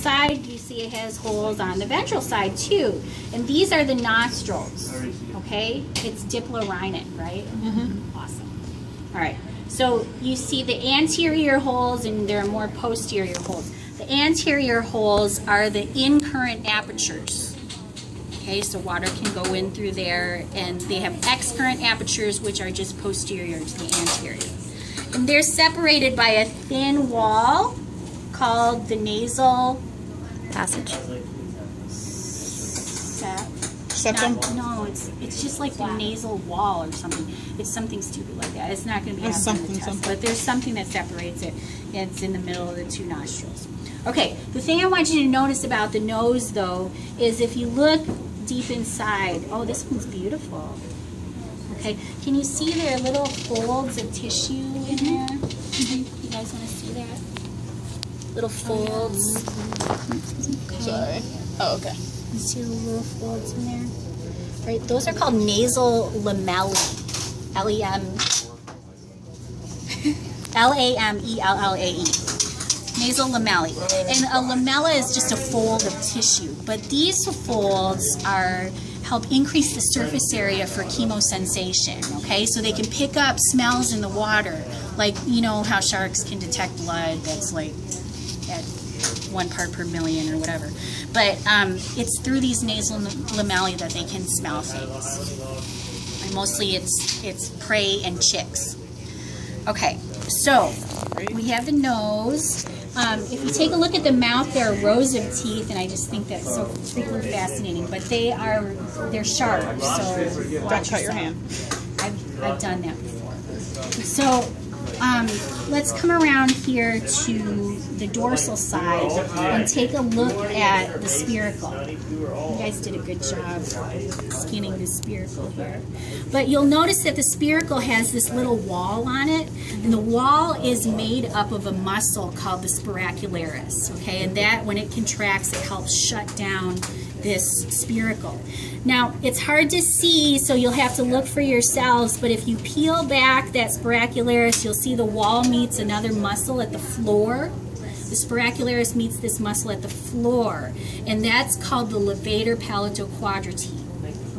side, you see it has holes on the ventral side too. And these are the nostrils, okay? It's diplorhynid, right? Mm-hmm. Awesome. All right, so you see the anterior holes and there are more posterior holes. The anterior holes are the in-current apertures. Okay, so water can go in through there, and they have excurrent apertures, which are just posterior to the anterior. And they're separated by a thin wall called the nasal passage. Septum? No, it's just like the nasal wall or something. It's something stupid like that. It's not going to be asked on the test, but there's something that separates it. It's in the middle of the two nostrils. Okay, the thing I want you to notice about the nose, though, is if you look deep inside, oh, this one's beautiful. Okay, can you see there are little folds of tissue in there? Mm-hmm. You guys want to see that? Little folds. Okay. Sorry. Oh, okay. You see the little folds in there? Right, those are called nasal lamellae. L-A-M-E-L-L-A-E. Nasal lamellae. And a lamella is just a fold of tissue, but these folds help increase the surface area for chemosensation, okay? So they can pick up smells in the water, like, you know how sharks can detect blood that's like at 1 part per million or whatever. But it's through these nasal lamellae that they can smell things. And mostly it's prey and chicks. Okay, so we have the nose. If you take a look at the mouth, there are rows of teeth, and I just think that's so freaking fascinating. But they're sharp, so don't cut your hand. I've done that before. So let's come around here to the dorsal side and take a look at the spiracle. You guys did a good job skinning the spiracle here. But you'll notice that the spiracle has this little wall on it, and the wall is made up of a muscle called the spiracularis, okay? And that, when it contracts, it helps shut down this spiracle. Now, it's hard to see, so you'll have to look for yourselves, but if you peel back that spiracularis, you'll see the wall meets another muscle at the floor. The spiracularis meets this muscle at the floor, and that's called the levator palatoquadrate.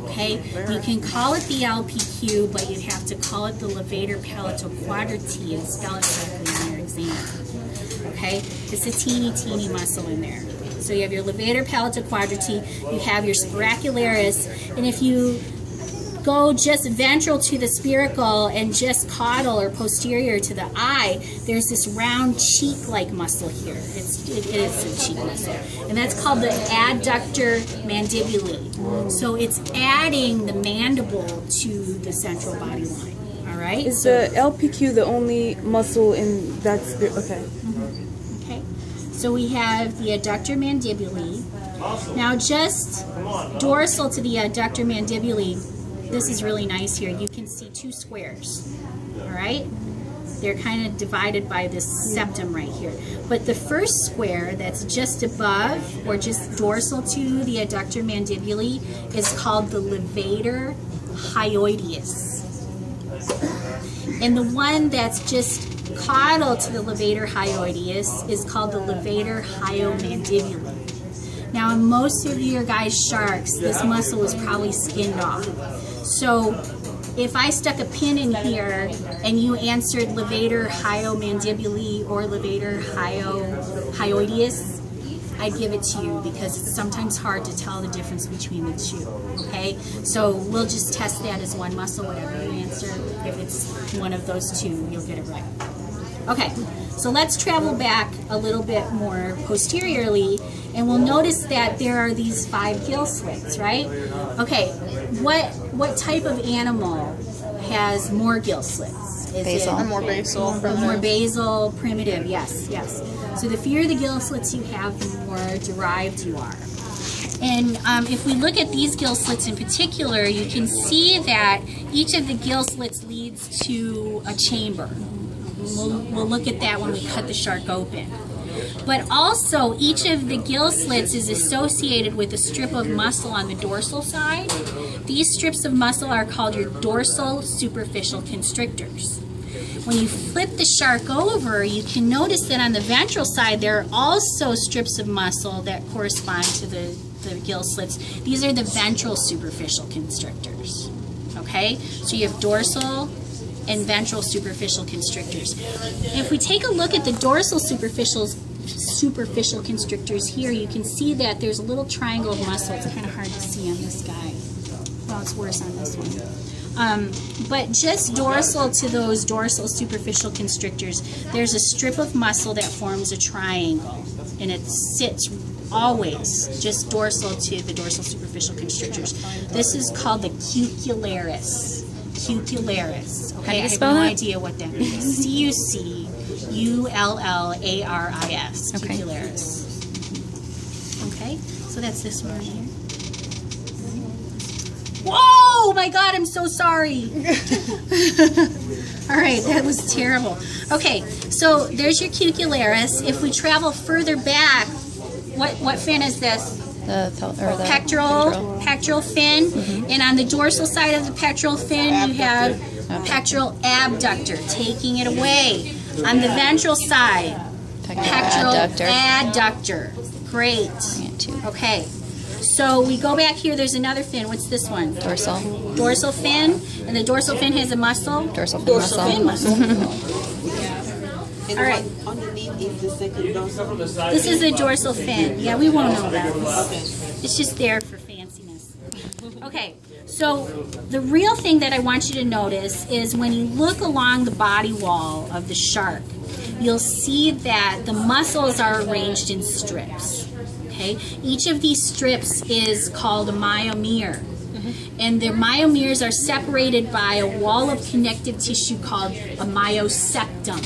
Okay, you can call it the LPQ, but you'd have to call it the levator palatoquadrate and spell it correctly in your exam. Okay, it's a teeny muscle in there. So you have your levator palatoquadrate, you have your spiracularis, and if you go just ventral to the spiracle and just caudal or posterior to the eye, there's this round cheek-like muscle here. It is a cheek muscle. And that's called the adductor mandibulae. So it's adding the mandible to the central body line. All right? Is the LPQ the only muscle in that spiracle? Okay. Mm-hmm. Okay. So we have the adductor mandibulae. Now just dorsal to the adductor mandibulae, this is really nice here. You can see two squares, all right? They're kind of divided by this septum right here. But the first square that's just above or just dorsal to the adductor mandibulae is called the levator hyoideus. And the one that's just caudal to the levator hyoideus is called the levator hyomandibulae. Now, in most of your guys' sharks, this muscle was probably skinned off. So if I stuck a pin in here and you answered levator hyomandibulae or levator hyoideus, I'd give it to you because it's sometimes hard to tell the difference between the two, okay? So we'll just test that as one muscle, whatever you answer. If it's one of those two, you'll get it right. Okay, so let's travel back a little bit more posteriorly, and we'll notice that there are these 5 gill slits, right? Okay, what type of animal has more gill slits? Is basal. It more basal. More basal, primitive, yes. So the fewer the gill slits you have, the more derived you are. And if we look at these gill slits in particular, you can see that each of the gill slits leads to a chamber. We'll look at that when we cut the shark open. But also, each of the gill slits is associated with a strip of muscle on the dorsal side. These strips of muscle are called your dorsal superficial constrictors. when you flip the shark over, you can notice that on the ventral side there are also strips of muscle that correspond to the gill slits. These are the ventral superficial constrictors. Okay, so you have dorsal and ventral superficial constrictors. If we take a look at the dorsal superficial constrictors here, you can see that there's a little triangle of muscle. It's kind of hard to see on this guy. Well, it's worse on this one. But just dorsal to those dorsal superficial constrictors, there's a strip of muscle that forms a triangle, and it sits always just dorsal to the dorsal superficial constrictors. This is called the cucullaris. Cucullaris. Okay, I have no idea what that means. C-U-C-U-L-L-A-R-I-S. Cucullaris. Okay, so that's this one right here. Whoa! My God, I'm so sorry. All right, that was terrible. Okay, so there's your cucullaris. If we travel further back, what fin is this? The pectoral fin. And on the dorsal side of the pectoral fin, you have pectoral abductor, taking it away. On the ventral side, pectoral adductor. Great. Okay. So we go back here, there's another fin. What's this one? Dorsal. Dorsal fin. And the dorsal fin has a muscle? Dorsal fin muscle. All right. This is the dorsal fin. Yeah, we won't know that. It's just there for fanciness. Okay, so the real thing that I want you to notice is when you look along the body wall of the shark, you'll see that the muscles are arranged in strips. Okay, each of these strips is called a myomere. And the myomeres are separated by a wall of connective tissue called a myoseptum.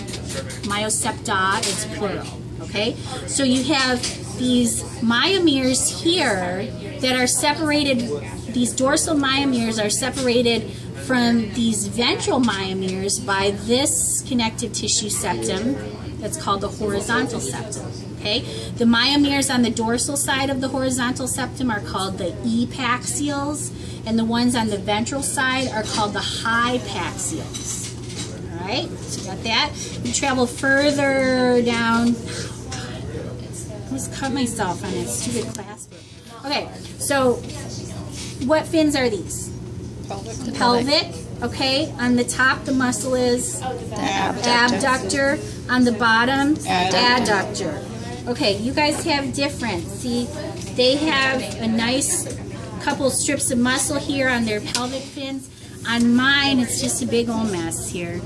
Myosepta is plural, okay? So you have these myomeres here that are separated, these dorsal myomeres are separated from these ventral myomeres by this connective tissue septum that's called the horizontal septum. Okay? The myomeres on the dorsal side of the horizontal septum are called the epaxials, and the ones on the ventral side are called the hypaxials. All right? So you got that. You travel further down. I just cut myself on that stupid class book. Okay, so what fins are these? Pelvic. Okay, on the top the muscle is the abductor. On the bottom, adductor. Okay, you guys have different. See, they have a nice couple strips of muscle here on their pelvic fins. On mine, it's just a big old mess here.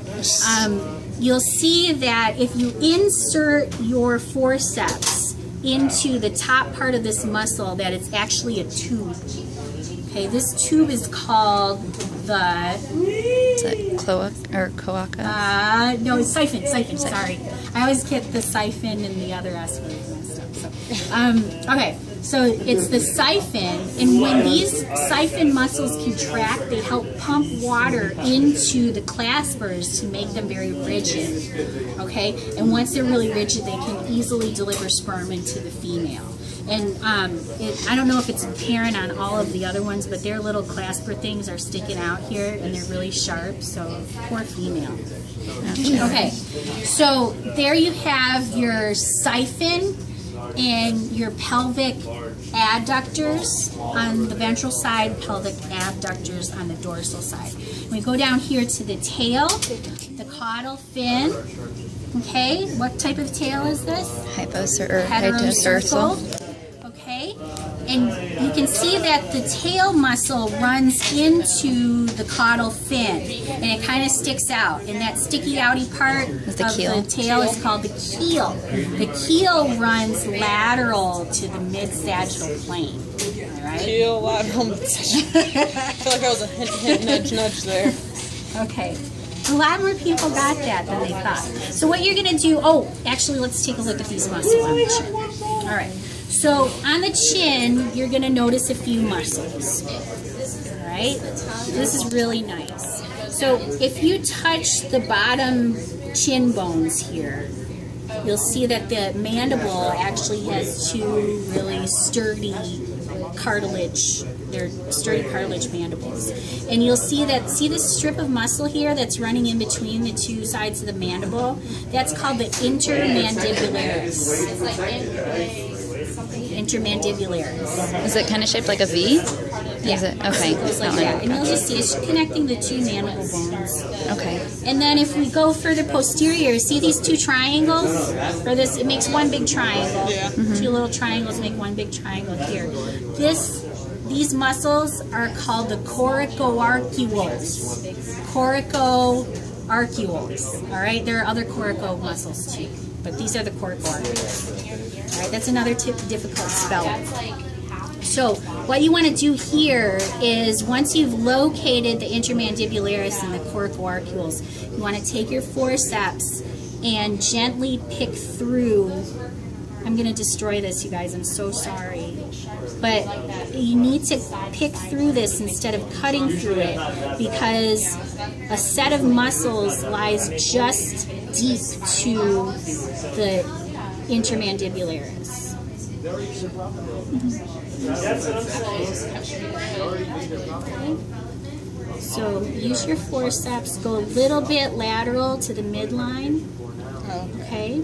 You'll see that if you insert your forceps into the top part of this muscle, that it's actually a tube. Okay, this tube is called the... Is that cloaca or coaca? No, it's siphon, sorry. I always get the siphon and the other S words messed up. So, okay, so it's the siphon, and when these siphon muscles contract, they help pump water into the claspers to make them very rigid, okay? And once they're really rigid, they can easily deliver sperm into the female. And I don't know if it's apparent on all of the other ones, but their little clasper things are sticking out here, and they're really sharp, so poor female. Okay, so there you have your siphon and your pelvic adductors on the ventral side, pelvic abductors on the dorsal side. We go down here to the tail, the caudal fin. Okay, what type of tail is this? Heterocircle. Okay, and you can see that the tail muscle runs into the caudal fin, and it kind of sticks out. And that sticky outy part of the tail is called the keel. The keel runs lateral to the mid-sagittal plane. All right? Keel, lateral, mid-sagittal. I feel like I was a hint, nudge there. Okay. A lot more people got that than they thought. So what you're going to do, actually, let's take a look at these muscles on the chin. All right. So on the chin, you're going to notice a few muscles. All right? This is really nice. So if you touch the bottom chin bones here, you'll see that the mandible actually has two really sturdy cartilage. They're sturdy cartilage mandibles. And you'll see that, see this strip of muscle here that's running in between the two sides of the mandible? That's called the intermandibularis. Intermandibularis. Is it kind of shaped like a V? Yeah. Is it? Okay. It goes like that. And you'll just see it's connecting the two mandible bones. Okay. And then if we go further posterior, see these two triangles? Or this, it makes one big triangle. Yeah. Two little triangles make one big triangle here. These muscles are called the coracoarcules. Coracoarcules. All right, there are other coraco muscles too, but these are the coracoarcules. All right, that's another difficult spelling. So what you want to do here is once you've located the intermandibularis and the coracoarcules, you want to take your forceps and gently pick through. I'm going to destroy this, you guys. I'm so sorry. But you need to pick through this instead of cutting through it because a set of muscles lies just deep to the intermandibularis. So use your forceps, go a little bit lateral to the midline. Okay.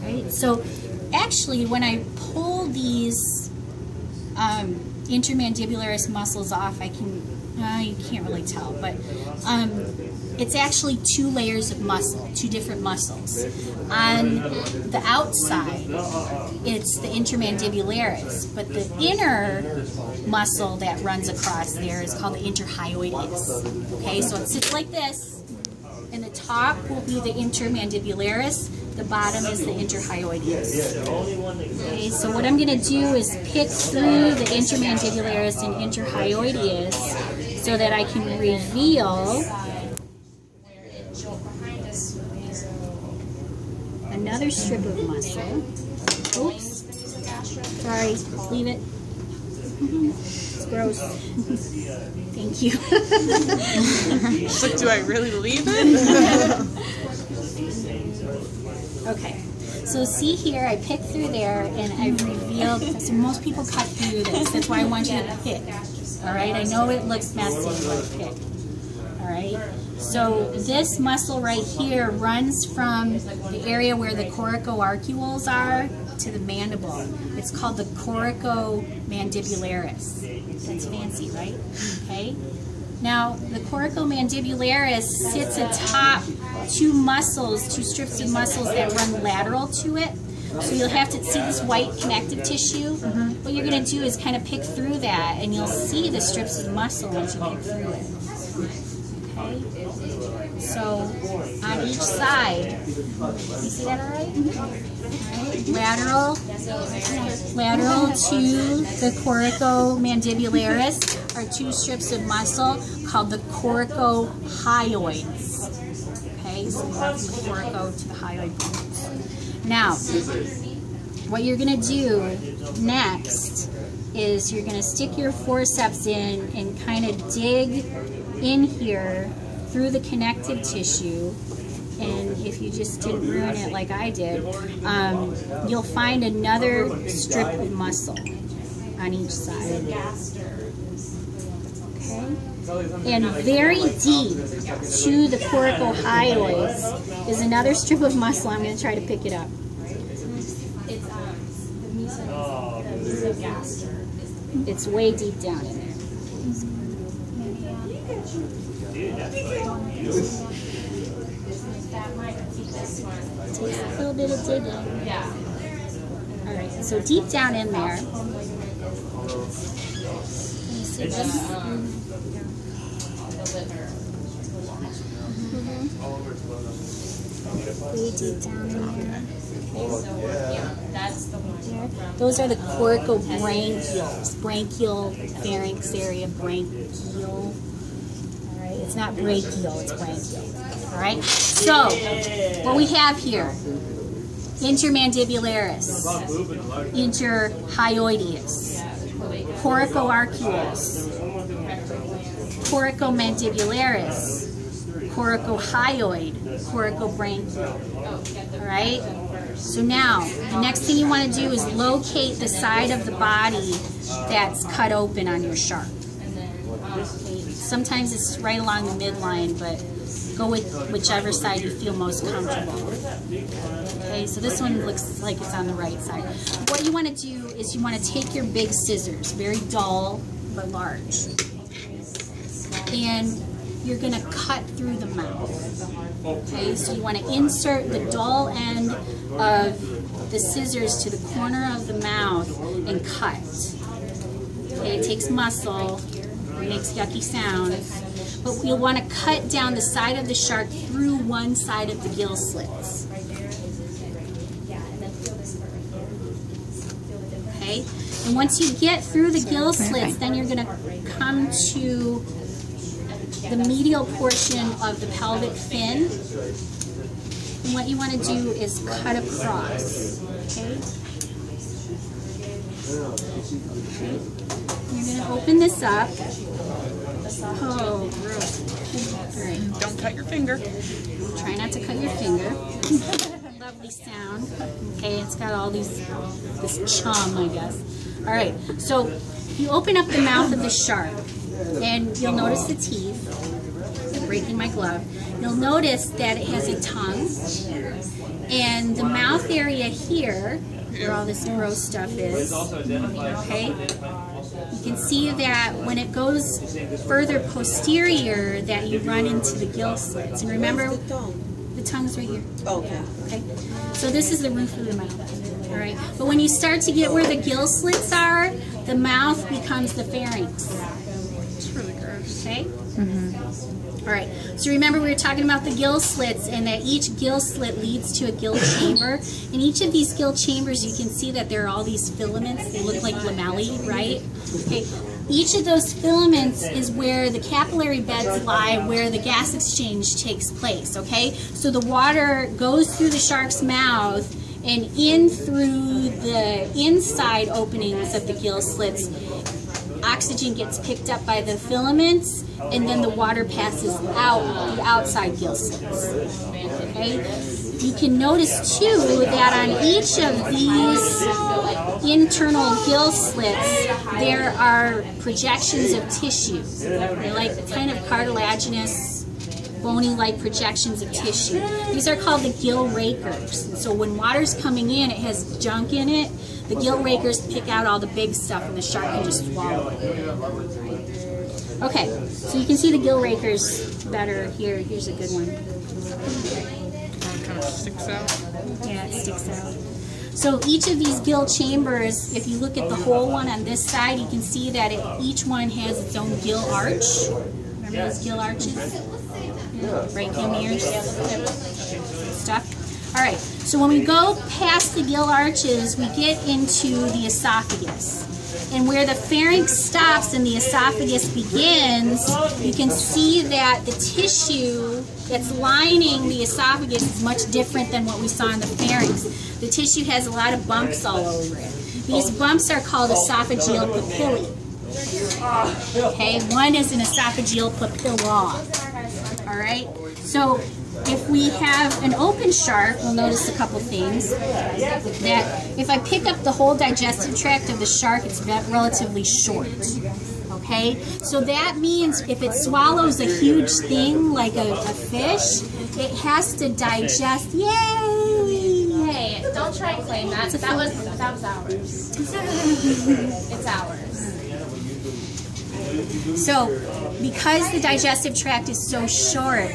Right. So actually when I pull these intermandibularis muscles off, I can, you can't really tell, but it's actually two layers of muscle, two different muscles. On the outside, it's the intermandibularis, but the inner muscle that runs across there is called the interhyoideus. Okay, so it sits like this, and the top will be the intermandibularis, the bottom is the interhyoideus. Okay, so what I'm going to do is pick through the intermandibularis and interhyoideus so that I can reveal another strip of muscle. Oops. Sorry, leave it. It's gross. Thank you. It's like, do I really leave it? Okay. So see here, I picked through there and I revealed, so most people cut through this. That's why I want you to pick. Alright, I know it looks messy, but pick. Alright, so this muscle right here runs from the area where the coracoarcules are to the mandible. It's called the coracomandibularis. That's fancy, right? Okay. Now, the coracomandibularis sits atop two muscles, two strips of muscles that run lateral to it. So you'll have to see this white connective tissue. What you're going to do is kind of pick through that, and you'll see the strips of muscle once you pick through it. Okay? So, on each side, you see that all right? Lateral to the coracomandibularis are two strips of muscle called the coracohyoids. Okay, so you have from the coraco to the hyoid bones. Now, what you're going to do next is you're going to stick your forceps in and kind of dig in here through the connective tissue. And if you just didn't ruin it like I did, you'll find another strip of muscle on each side. Okay? And very deep to the coracohyoids is another strip of muscle. I'm going to try to pick it up. It's way deep down in there. Takes a little bit of digging. Alright, so deep down in there. Can you see this? Way deep down in there. Those are the coracobranchioles. Branchial, pharynx area, branchial. Alright, it's not brachial, it's branchial. Alright, so what we have here, intermandibularis, interhyoideus, coracoarcules, coracomandibularis, coracohyoid, coracobranchial. All right? So now, the next thing you want to do is locate the side of the body that's cut open on your shark. Sometimes it's right along the midline, but go with whichever side you feel most comfortable. Okay, so this one looks like it's on the right side. What you want to do is you want to take your big scissors, very dull but large, and you're going to cut through the mouth. Okay, so you want to insert the dull end of the scissors to the corner of the mouth and cut. Okay, it takes muscle, it makes yucky sounds, but you'll want to cut down the side of the shark through one side of the gill slits. Okay, and once you get through the gill slits, then you're going to come to the medial portion of the pelvic fin. And what you want to do is cut across. Okay? You're going to open this up. Oh, gross. All right. Don't cut your finger. Try not to cut your finger. Lovely sound. Okay, it's got all this chum, I guess. All right, so you open up the mouth of the shark, and you'll notice the teeth. I'm breaking my glove. You'll notice that it has a tongue, and the mouth area here, where all this gross stuff is, okay? You can see that when it goes further posterior that you run into the gill slits. And remember, the tongue's right here. Okay. Okay? So this is the roof of the mouth. All right? But when you start to get where the gill slits are, the mouth becomes the pharynx. It's really gross. Okay? All right, so remember we were talking about the gill slits and that each gill slit leads to a gill chamber. In each of these gill chambers, you can see that there are all these filaments. They look like lamellae, right? Okay. Each of those filaments is where the capillary beds lie, where the gas exchange takes place, okay? So the water goes through the shark's mouth and in through the inside openings of the gill slits. Oxygen gets picked up by the filaments, and then the water passes out the outside gill slits. Okay? You can notice too that on each of these internal gill slits there are projections of tissue. They're like kind of cartilaginous, bony-like projections of tissue. These are called the gill rakers. And so when water's coming in, it has junk in it. The gill rakers pick out all the big stuff and the shark can just swallow it. Okay, so you can see the gill rakers better here. Here's a good one. It kind of sticks out. Yeah, it sticks out. So each of these gill chambers, if you look at the whole one on this side, you can see that each one has its own gill arch. Remember those gill arches? Yeah, brachium stuff. All right, so when we go past the gill arches, we get into the esophagus. And where the pharynx stops and the esophagus begins, you can see that the tissue that's lining the esophagus is much different than what we saw in the pharynx. The tissue has a lot of bumps all over it. These bumps are called esophageal papillae. Okay, one is an esophageal papilla. All right, so if we have an open shark, we'll notice a couple things. That if I pick up the whole digestive tract of the shark, it's relatively short. Okay? So that means if it swallows a huge thing like a fish, it has to digest. Yay! Hey, don't try and claim that. That was ours. It's ours. So, because the digestive tract is so short,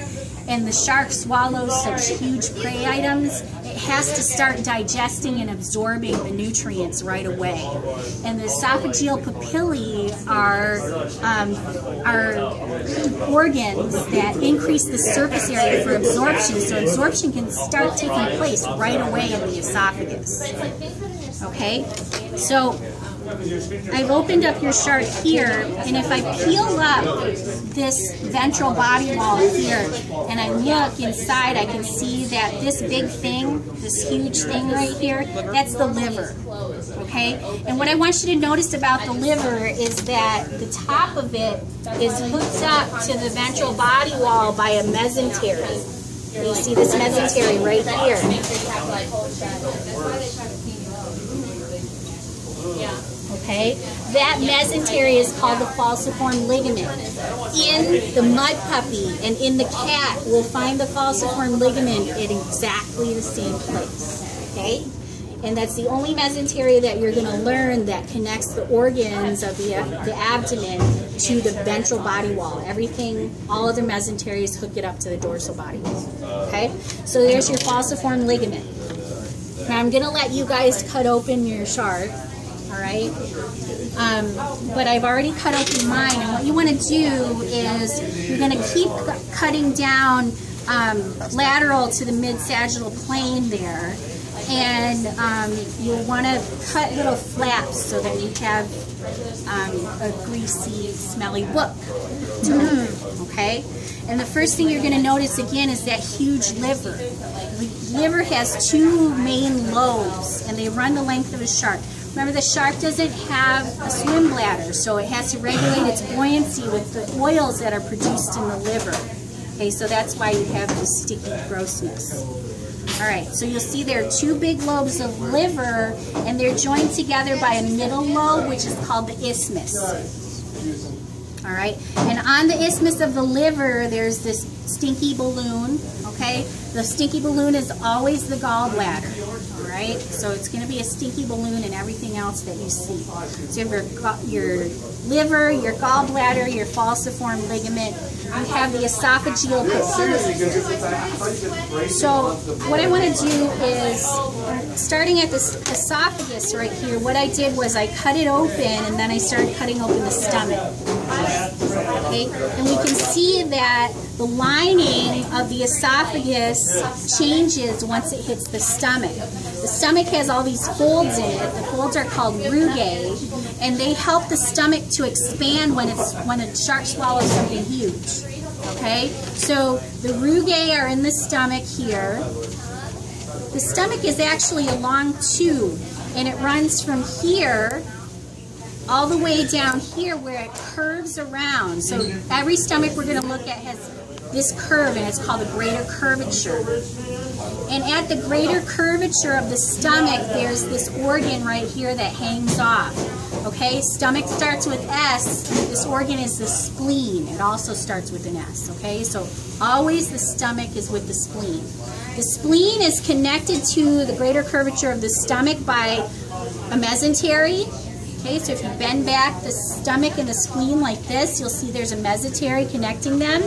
and the shark swallows such huge prey items, it has to start digesting and absorbing the nutrients right away. And the esophageal papillae are organs that increase the surface area for absorption, so absorption can start taking place right away in the esophagus. Okay? So, I've opened up your shark here, and if I peel up this ventral body wall here, and I look inside, I can see that this big thing, this huge thing right here, that's the liver, okay? And what I want you to notice about the liver is that the top of it is hooked up to the ventral body wall by a mesentery, You see this mesentery right here. Okay, that mesentery is called the falciform ligament. In the mud puppy and in the cat, we'll find the falciform ligament in exactly the same place. Okay, and that's the only mesentery that you're going to learn that connects the organs of the abdomen to the ventral body wall. Everything, all other mesenteries hook it up to the dorsal body wall. Okay, so there's your falciform ligament. Now I'm going to let you guys cut open your shark. All right, but I've already cut open mine, and what you want to do is you're going to keep cutting down lateral to the mid-sagittal plane there, and you'll want to cut little flaps so that you have a greasy, smelly look to them, okay? And the first thing you're going to notice again is that huge liver. The liver has two main lobes, and they run the length of a shark. Remember, the shark doesn't have a swim bladder, so it has to regulate its buoyancy with the oils that are produced in the liver. Okay, so that's why you have this sticky grossness. All right, so you'll see there are two big lobes of liver, and they're joined together by a middle lobe, which is called the isthmus. All right, and on the isthmus of the liver, there's this stinky balloon, okay? The stinky balloon is always the gallbladder. Right? So it's going to be a stinky balloon and everything else that you see. So you have your liver, your gallbladder, your falciform ligament. You have the esophageal papilla. So what I want to do is, starting at the esophagus right here, what I did was I cut it open and then I started cutting open the stomach. Okay? And we can see that the lining of the esophagus changes once it hits the stomach. The stomach has all these folds in it. The folds are called rugae, and they help the stomach to expand when a shark swallows something huge. Okay, so the rugae are in the stomach here. The stomach is actually a long tube, and it runs from here all the way down here where it curves around. So every stomach we're going to look at has this curve, and it's called the greater curvature. And at the greater curvature of the stomach, there's this organ right here that hangs off. Okay, stomach starts with S. This organ is the spleen. It also starts with an S. Okay, so always the stomach is with the spleen. The spleen is connected to the greater curvature of the stomach by a mesentery. Okay, so if you bend back the stomach and the spleen like this, you'll see there's a mesentery connecting them.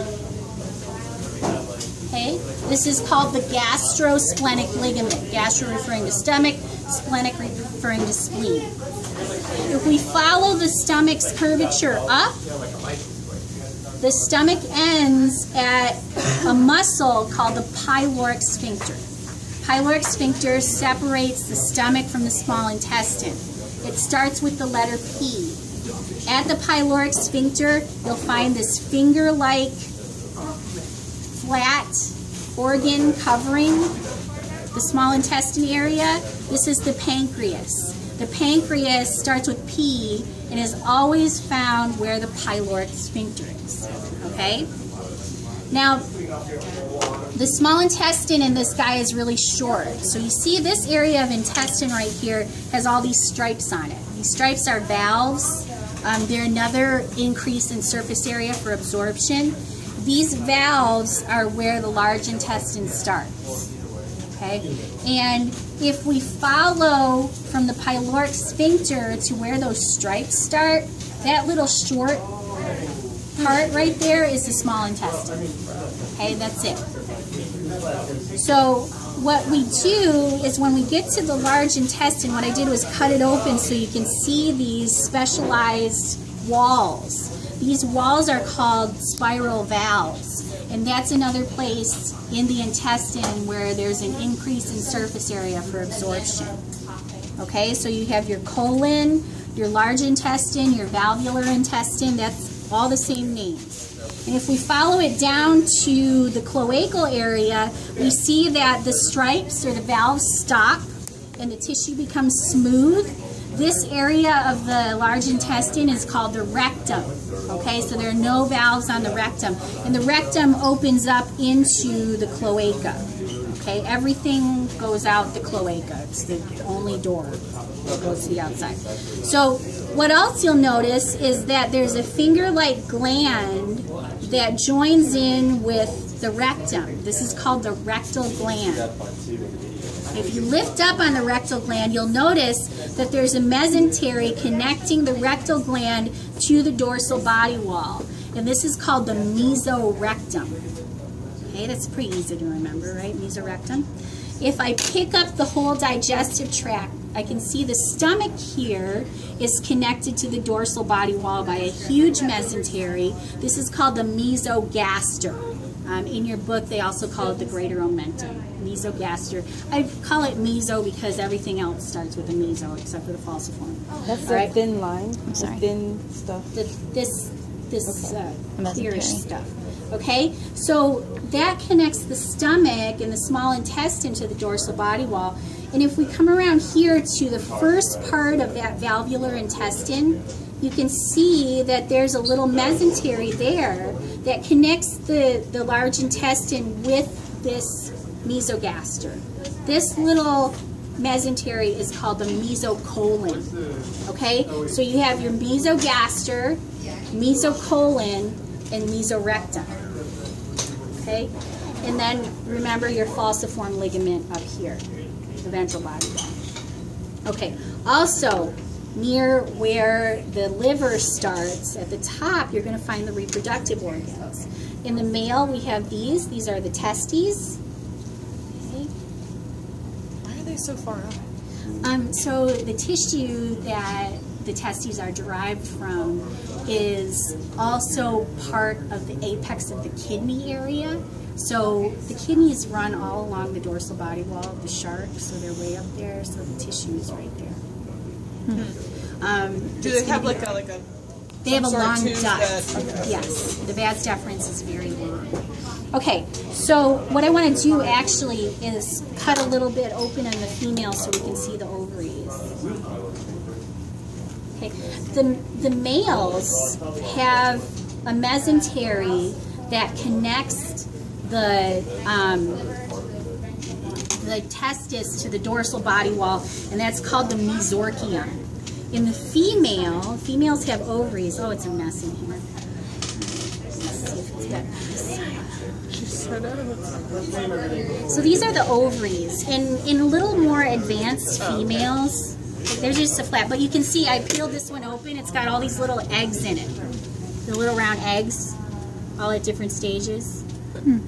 Okay, this is called the gastrosplenic ligament. Gastro referring to stomach, splenic referring to spleen. If we follow the stomach's curvature up, the stomach ends at a muscle called the pyloric sphincter. Pyloric sphincter separates the stomach from the small intestine. It starts with the letter P. At the pyloric sphincter, you'll find this finger-like flat organ covering the small intestine area. This is the pancreas. The pancreas starts with P and is always found where the pyloric sphincter is. Okay? Now, the small intestine in this guy is really short. So you see this area of intestine right here has all these stripes on it. These stripes are valves. They're another increase in surface area for absorption. These valves are where the large intestine starts. Okay? And if we follow from the pyloric sphincter to where those stripes start, that little short part right there is the small intestine. Okay, that's it. So what we do is when we get to the large intestine, what I did was cut it open so you can see these specialized walls. These walls are called spiral valves, and that's another place in the intestine where there's an increase in surface area for absorption. Okay, so you have your colon, your large intestine, your valvular intestine, that's all the same names. And if we follow it down to the cloacal area, we see that the stripes or the valves stop and the tissue becomes smooth. This area of the large intestine is called the rectum. Okay, so there are no valves on the rectum. And the rectum opens up into the cloaca. Okay, everything goes out the cloaca. It's the only door that goes to the outside. So what else you'll notice is that there's a finger-like gland that joins in with the rectum. This is called the rectal gland. If you lift up on the rectal gland, you'll notice that there's a mesentery connecting the rectal gland to the dorsal body wall. And this is called the mesorectum. Okay, that's pretty easy to remember, right? Mesorectum. If I pick up the whole digestive tract, I can see the stomach here is connected to the dorsal body wall by a huge mesentery. This is called the mesogaster. In your book, they also call it the greater omentum, mesogaster. I call it meso because everything else starts with a meso except for the falciform. That's the thin line, I'm sorry. the thin stuff. This clearish stuff. Okay, so that connects the stomach and the small intestine to the dorsal body wall. And if we come around here to the first part of that valvular intestine, you can see that there's a little mesentery there that connects the large intestine with this mesogaster. This little mesentery is called the mesocolon. Okay, so you have your mesogaster, mesocolon, and mesorectum. Okay, and then remember your falciform ligament up here, the ventral body wall. Okay, also near where the liver starts at the top, you're going to find the reproductive organs. In the male, we have these. These are the testes. Okay. Why are they so far up? So the tissue that the testes are derived from is also part of the apex of the kidney area. So the kidneys run all along the dorsal body wall of the shark, so they're way up there, so the tissue is right there. Do they have like a they have a long tube duct. that- Yes, the vas deferens is very long. Okay, so what I want to do actually is cut a little bit open on the female so we can see the ovaries. Okay, the males have a mesentery that connects the testis to the dorsal body wall, and that's called the mesorchium. In the females have ovaries. Oh, it's a mess in here. Let's see if it's better. So these are the ovaries. In a little more advanced females, they're just a flat. But you can see I peeled this one open. It's got all these little eggs in it. The little round eggs, all at different stages.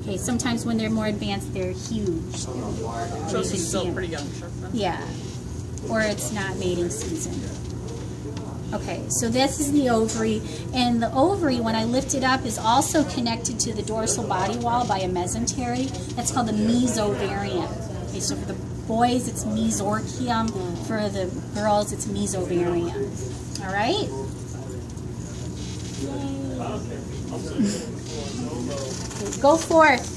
Okay, sometimes when they're more advanced, they're huge. So it's still pretty young. Sure. Yeah, or it's not mating season. Okay, so this is the ovary, and the ovary, when I lift it up, is also connected to the dorsal body wall by a mesentery. That's called the mesovarium. Okay, so for the boys, it's mesorchium. For the girls, it's mesovarium. All right? Go forth.